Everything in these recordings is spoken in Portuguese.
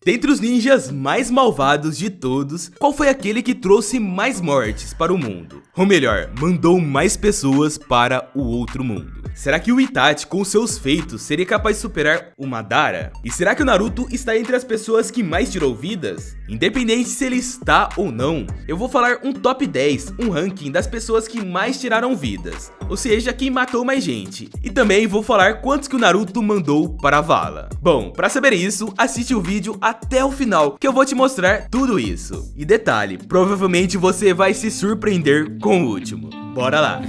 Dentre os ninjas mais malvados de todos, qual foi aquele que trouxe mais mortes para o mundo? Ou melhor, mandou mais pessoas para o outro mundo? Será que o Itachi, com seus feitos, seria capaz de superar o Madara? E será que o Naruto está entre as pessoas que mais tirou vidas? Independente se ele está ou não, eu vou falar um top 10, um ranking das pessoas que mais tiraram vidas, ou seja, quem matou mais gente. E também vou falar quantos que o Naruto mandou para a vala. Bom, para saber isso, assiste o vídeo até o final, que eu vou te mostrar tudo isso. E detalhe, provavelmente você vai se surpreender com o último. Bora lá!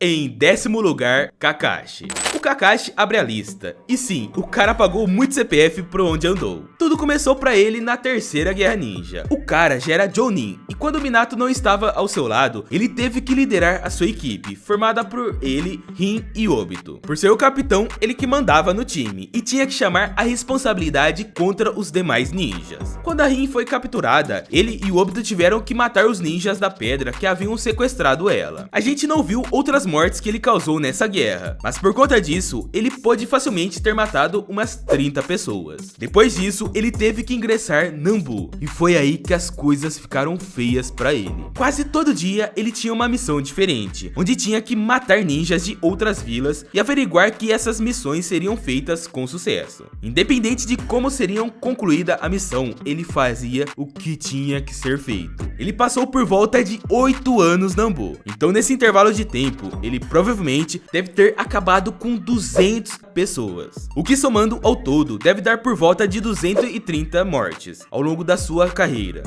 Em 10º lugar, Kakashi. O Kakashi abre a lista. E sim, o cara pagou muito CPF por onde andou. Tudo começou pra ele na terceira Guerra Ninja. O cara já era Jonin, e quando o Minato não estava ao seu lado, ele teve que liderar a sua equipe, formada por ele, Rin e Obito. Por ser o capitão, ele que mandava no time, e tinha que chamar a responsabilidade contra os demais ninjas. Quando a Rin foi capturada, ele e o Obito tiveram que matar os ninjas da pedra que haviam sequestrado ela. A gente não viu outras mortes que ele causou nessa guerra, mas por conta disso, ele pôde facilmente ter matado umas 30 pessoas. Depois disso, ele teve que ingressar Nambu, e foi aí que as coisas ficaram feias pra ele. Quase todo dia, ele tinha uma missão diferente, onde tinha que matar ninjas de outras vilas e averiguar que essas missões seriam feitas com sucesso. Independente de como seriam concluída a missão, ele fazia o que tinha que ser feito. Ele passou por volta de 8 anos Nambu, então nesse intervalo de tempo, ele provavelmente deve ter acabado com 200 pessoas, o que somando ao todo deve dar por volta de 230 mortes ao longo da sua carreira.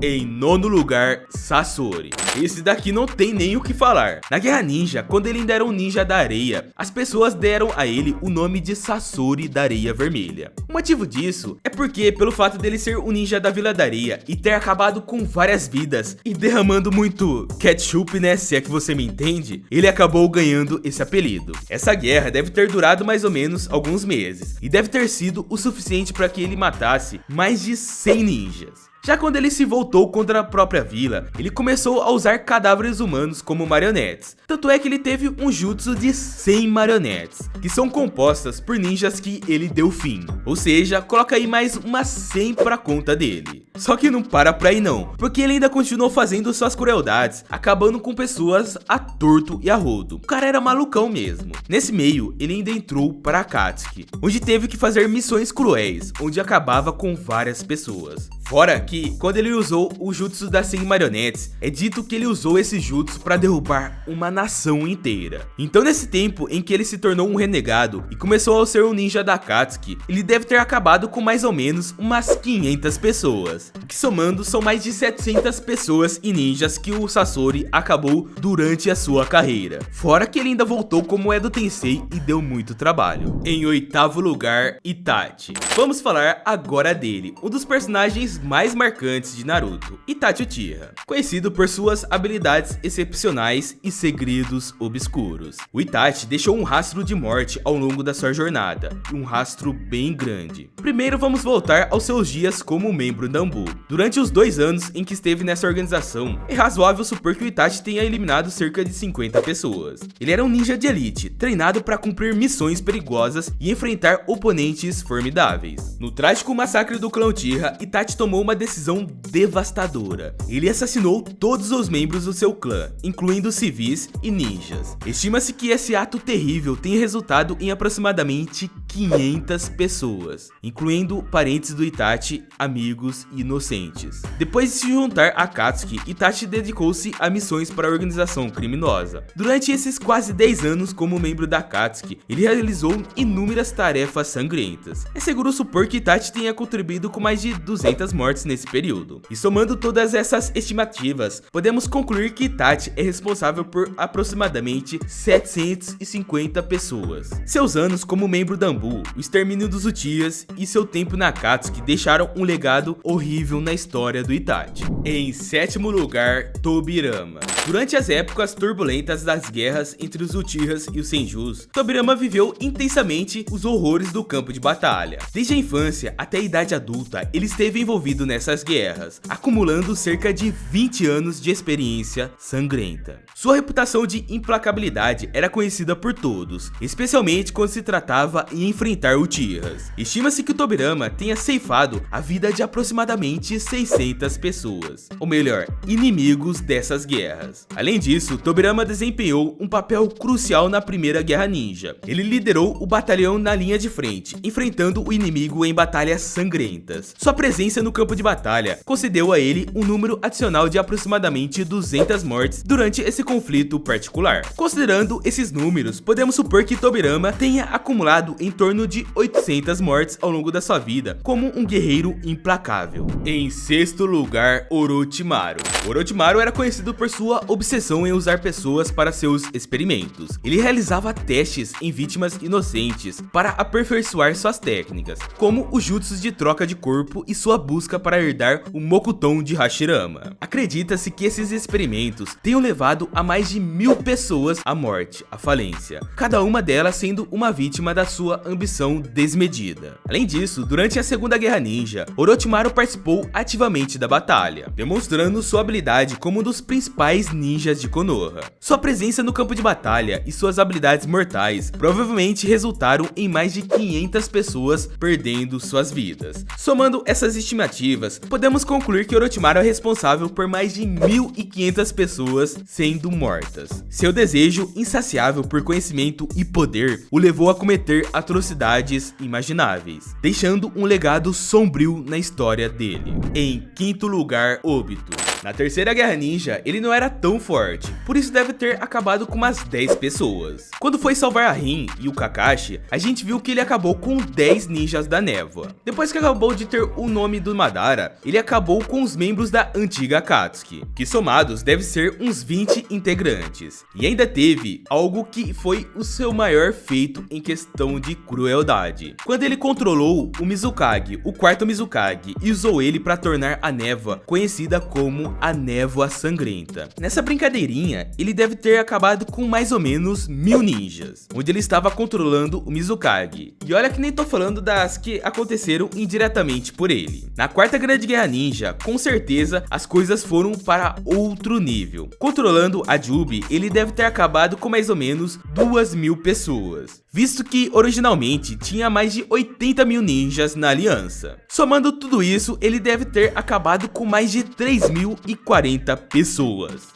Em 9º lugar, Sasori. Esse daqui não tem nem o que falar. Na Guerra Ninja, quando ele ainda era um ninja da areia, as pessoas deram a ele o nome de Sasori da Areia Vermelha. O motivo disso é porque, pelo fato dele ser um ninja da Vila da Areia e ter acabado com várias vidas e derramando muito ketchup, né, se é que você me entende, ele acabou ganhando esse apelido. Essa guerra deve ter durado mais ou menos alguns meses e deve ter sido o suficiente para que ele matasse mais de 100 ninjas. Já quando ele se voltou contra a própria vila, ele começou a usar cadáveres humanos como marionetes. Tanto é que ele teve um jutsu de 100 marionetes, que são compostas por ninjas que ele deu fim. Ou seja, coloca aí mais umas 100 pra conta dele. Só que não para por aí não, porque ele ainda continuou fazendo suas crueldades, acabando com pessoas a torto e a rodo. O cara era malucão mesmo. Nesse meio, ele ainda entrou para Akatsuki, onde teve que fazer missões cruéis, onde acabava com várias pessoas. Fora que, quando ele usou o jutsu das 100 marionetes, é dito que ele usou esse jutsu para derrubar uma nação inteira. Então nesse tempo em que ele se tornou um renegado e começou a ser um ninja da Akatsuki, ele deve ter acabado com mais ou menos umas 500 pessoas. O que somando são mais de 700 pessoas e ninjas que o Sasori acabou durante a sua carreira. Fora que ele ainda voltou como Edo Tensei e deu muito trabalho. Em 8º lugar, Itachi. Vamos falar agora dele, um dos personagens mais marcantes de Naruto, Itachi Uchiha, conhecido por suas habilidades excepcionais e segredos obscuros. O Itachi deixou um rastro de morte ao longo da sua jornada, um rastro bem grande. Primeiro vamos voltar aos seus dias como membro Nambu. Durante os 2 anos em que esteve nessa organização, é razoável supor que o Itachi tenha eliminado cerca de 50 pessoas. Ele era um ninja de elite, treinado para cumprir missões perigosas e enfrentar oponentes formidáveis. No trágico massacre do clã Uchiha, Itachi tomou uma decisão devastadora. Ele assassinou todos os membros do seu clã, incluindo civis e ninjas. Estima-se que esse ato terrível tenha resultado em aproximadamente 500 pessoas, incluindo parentes do Itachi, amigos e inocentes. Depois de se juntar a Akatsuki, Itachi dedicou-se a missões para a organização criminosa. Durante esses quase 10 anos como membro da Akatsuki, ele realizou inúmeras tarefas sangrentas. É seguro supor que Itachi tenha contribuído com mais de 200 mortes nesse período. E somando todas essas estimativas, podemos concluir que Itachi é responsável por aproximadamente 750 pessoas. Seus anos como membro da Bambu, o extermínio dos Uchihas e seu tempo na Akatsuki deixaram um legado horrível na história do Itachi. Em sétimo lugar, Tobirama. Durante as épocas turbulentas das guerras entre os Uchihas e os Senjus, Tobirama viveu intensamente os horrores do campo de batalha. Desde a infância até a idade adulta, ele esteve envolvido nessas guerras, acumulando cerca de 20 anos de experiência sangrenta. Sua reputação de implacabilidade era conhecida por todos, especialmente quando se tratava em enfrentar Uchihas. Estima-se que o Tobirama tenha ceifado a vida de aproximadamente 600 pessoas, ou melhor, inimigos dessas guerras. Além disso, Tobirama desempenhou um papel crucial na primeira Guerra Ninja. Ele liderou o batalhão na linha de frente, enfrentando o inimigo em batalhas sangrentas. Sua presença no campo de batalha concedeu a ele um número adicional de aproximadamente 200 mortes durante esse conflito particular. Considerando esses números, podemos supor que Tobirama tenha acumulado em torno de 800 mortes ao longo da sua vida, como um guerreiro implacável. Em sexto lugar, Orochimaru. Orochimaru era conhecido por sua obsessão em usar pessoas para seus experimentos. Ele realizava testes em vítimas inocentes para aperfeiçoar suas técnicas, como os jutsus de troca de corpo e sua busca para herdar o Mokuton de Hashirama. Acredita-se que esses experimentos tenham levado a mais de 1000 pessoas à morte, à falência, cada uma delas sendo uma vítima da sua ambição desmedida. Além disso, durante a Segunda Guerra Ninja, Orochimaru participou ativamente da batalha, demonstrando sua habilidade como um dos principais ninjas de Konoha. Sua presença no campo de batalha e suas habilidades mortais provavelmente resultaram em mais de 500 pessoas perdendo suas vidas. Somando essas estimativas, podemos concluir que Orochimaru é responsável por mais de 1500 pessoas sendo mortas. Seu desejo insaciável por conhecimento e poder o levou a cometer atrocidades imagináveis, deixando um legado sombrio na história dele. Em quinto lugar, Obito. Na Terceira Guerra Ninja, ele não era tão forte, por isso deve ter acabado com umas 10 pessoas. Quando foi salvar a Rin e o Kakashi, a gente viu que ele acabou com 10 ninjas da névoa. Depois que acabou de ter o nome do Madara, ele acabou com os membros da antiga Akatsuki, que somados deve ser uns 20 integrantes. E ainda teve algo que foi o seu maior feito em questão de crueldade. Quando ele controlou o Mizukage, o quarto Mizukage, e usou ele para tornar a névoa conhecida como a Névoa Sangrenta. Nessa brincadeirinha, ele deve ter acabado com mais ou menos 1000 ninjas, onde ele estava controlando o Mizukage. E olha que nem tô falando das que aconteceram indiretamente por ele. Na Quarta Grande Guerra Ninja, com certeza as coisas foram para outro nível. Controlando a Jubi, ele deve ter acabado com mais ou menos 2000 pessoas, visto que originalmente tinha mais de 80.000 ninjas na aliança. Somando tudo isso, ele deve ter acabado com mais de 3040 pessoas.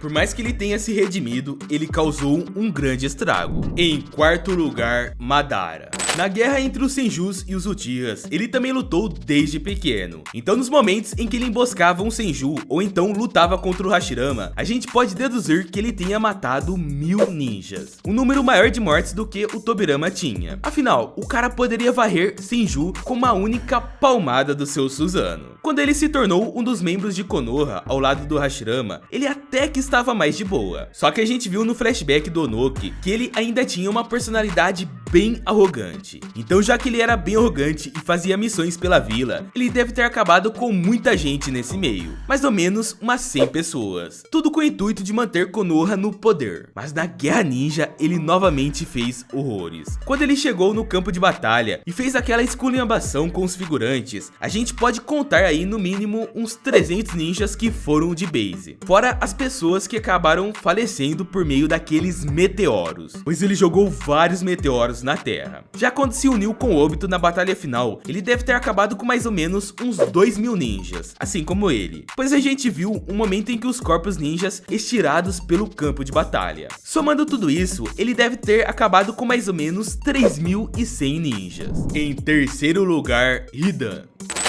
Por mais que ele tenha se redimido, ele causou um grande estrago. Em quarto lugar, Madara. Na guerra entre os Senjus e os Uchihas, ele também lutou desde pequeno. Então nos momentos em que ele emboscava um Senju ou então lutava contra o Hashirama, a gente pode deduzir que ele tenha matado 1000 ninjas, um número maior de mortes do que o Tobirama tinha. Afinal, o cara poderia varrer Senju com uma única palmada do seu Susanoo. Quando ele se tornou um dos membros de Konoha ao lado do Hashirama, ele até que estava mais de boa. Só que a gente viu no flashback do Onoki que ele ainda tinha uma personalidade bem arrogante. Então, já que ele era bem arrogante e fazia missões pela vila, ele deve ter acabado com muita gente nesse meio, mais ou menos umas 100 pessoas, tudo com o intuito de manter Konoha no poder. Mas na Guerra Ninja, ele novamente fez horrores. Quando ele chegou no campo de batalha e fez aquela esculhambação com os figurantes, a gente pode contar aí no mínimo uns 300 ninjas que foram de base, fora as pessoas que acabaram falecendo por meio daqueles meteoros, pois ele jogou vários meteoros na terra. Já quando se uniu com Obito na batalha final, ele deve ter acabado com mais ou menos uns 2000 ninjas, assim como ele, pois a gente viu um momento em que os corpos ninjas estirados pelo campo de batalha. Somando tudo isso, ele deve ter acabado com mais ou menos 3100 ninjas. Em terceiro lugar, Hidan.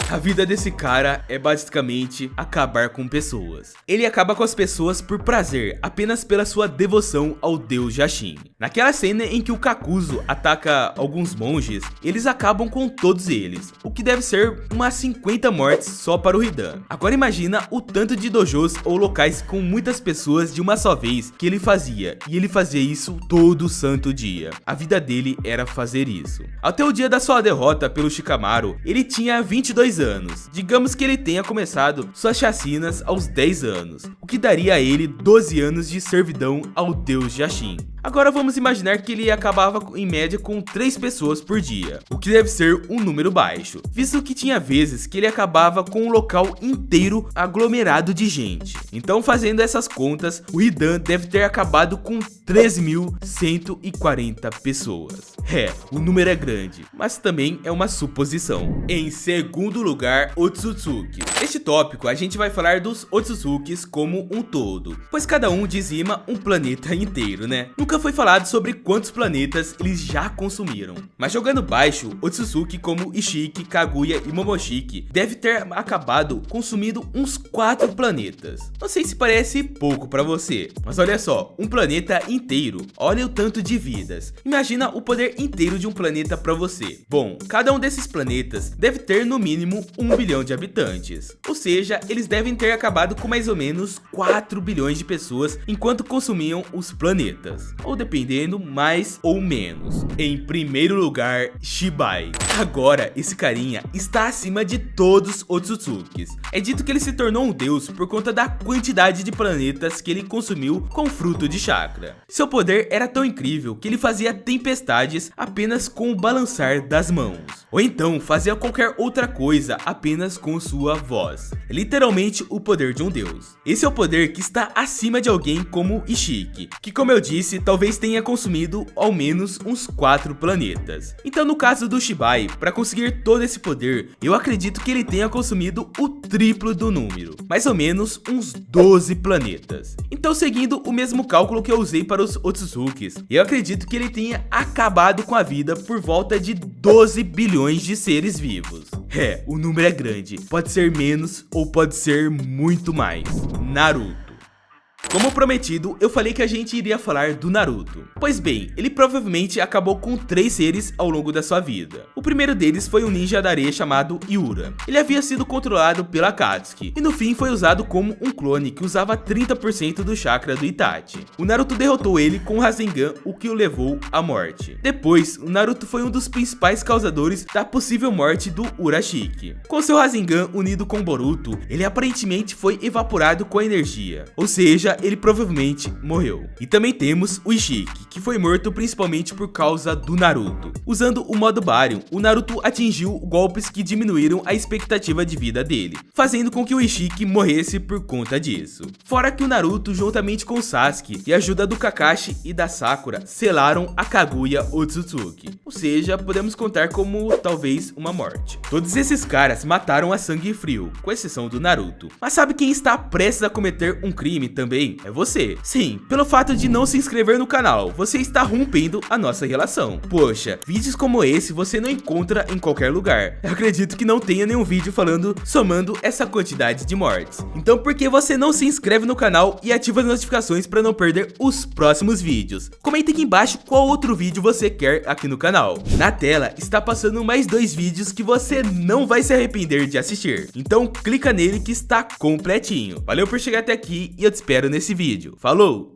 A vida desse cara é basicamente acabar com pessoas. Ele acaba com as pessoas por prazer, apenas pela sua devoção ao deus Jashin. Naquela cena em que o Kakuzu ataca alguns monges, eles acabam com todos eles, o que deve ser umas 50 mortes só para o Hidan. Agora imagina o tanto de dojos ou locais com muitas pessoas de uma só vez que ele fazia, e ele fazia isso todo santo dia. A vida dele era fazer isso. Até o dia da sua derrota pelo Shikamaru, ele tinha 22 anos. Digamos que ele tenha começado suas chacinas aos 10 anos, o que daria a ele 12 anos de servidão ao deus Jashin. Agora vamos imaginar que ele acabava em média com 3 pessoas por dia, o que deve ser um número baixo, visto que tinha vezes que ele acabava com um local inteiro aglomerado de gente. Então, fazendo essas contas, o Hidan deve ter acabado com 13.140 pessoas. O número é grande, mas também é uma suposição. Em segundo lugar, Otsutsuki. Neste tópico, a gente vai falar dos Otsutsukis como um todo, pois cada um dizima um planeta inteiro, né? Nunca foi falado sobre quantos planetas eles já consumiram, mas jogando baixo, Otsutsuki como Ishiki, Kaguya e Momoshiki deve ter acabado consumindo uns 4 planetas. Não sei se parece pouco pra você, mas olha só, um planeta inteiro, olha o tanto de vidas. Imagina o poder inteiro de um planeta pra você. Bom, cada um desses planetas deve ter no mínimo 1 bilhão de habitantes, ou seja, eles devem ter acabado com mais ou menos 4 bilhões de pessoas enquanto consumiam os planetas, ou dependendo, mais ou menos. Em primeiro lugar, Shibai. Agora, esse carinha está acima de todos os Otsutsukis. É dito que ele se tornou um deus por conta da quantidade de planetas que ele consumiu com fruto de chakra. Seu poder era tão incrível que ele fazia tempestades apenas com o balançar das mãos, ou então fazia qualquer outra coisa apenas com sua voz. É literalmente o poder de um deus. Esse é o poder que está acima de alguém como Ishiki, que, como eu disse, talvez tenha consumido ao menos uns 4 planetas. Então, no caso do Shibai, para conseguir todo esse poder, eu acredito que ele tenha consumido o triplo do número, mais ou menos uns 12 planetas. Então, seguindo o mesmo cálculo que eu usei para os Otsutsukis, eu acredito que ele tenha acabado com a vida por volta de 12 bilhões de seres vivos. O número é grande, pode ser menos ou pode ser muito mais. Naruto. Como prometido, eu falei que a gente iria falar do Naruto. Pois bem, ele provavelmente acabou com 3 seres ao longo da sua vida. O primeiro deles foi um ninja da areia chamado Yura. Ele havia sido controlado pela Akatsuki, e no fim foi usado como um clone que usava 30% do chakra do Itachi. O Naruto derrotou ele com o Rasengan, o que o levou à morte. Depois, o Naruto foi um dos principais causadores da possível morte do Urashiki. Com seu Rasengan unido com Boruto, ele aparentemente foi evaporado com a energia, ou seja, ele provavelmente morreu. E também temos o Ishiki, que foi morto principalmente por causa do Naruto. Usando o modo Baryon, o Naruto atingiu golpes que diminuíram a expectativa de vida dele, fazendo com que o Ishiki morresse por conta disso. Fora que o Naruto, juntamente com o Sasuke e a ajuda do Kakashi e da Sakura, selaram a Kaguya Otsutsuki, ou seja, podemos contar como talvez uma morte. Todos esses caras mataram a sangue frio, com exceção do Naruto. Mas sabe quem está prestes a cometer um crime também? É você. Sim, pelo fato de não se inscrever no canal, você está rompendo a nossa relação. Poxa, vídeos como esse você não encontra em qualquer lugar. Eu acredito que não tenha nenhum vídeo somando essa quantidade de mortes. Então por que você não se inscreve no canal e ativa as notificações para não perder os próximos vídeos? Comenta aqui embaixo qual outro vídeo você quer aqui no canal. Na tela está passando mais 2 vídeos que você não vai se arrepender de assistir. Então clica nele que está completinho. Valeu por chegar até aqui e eu te espero nesse vídeo. Falou!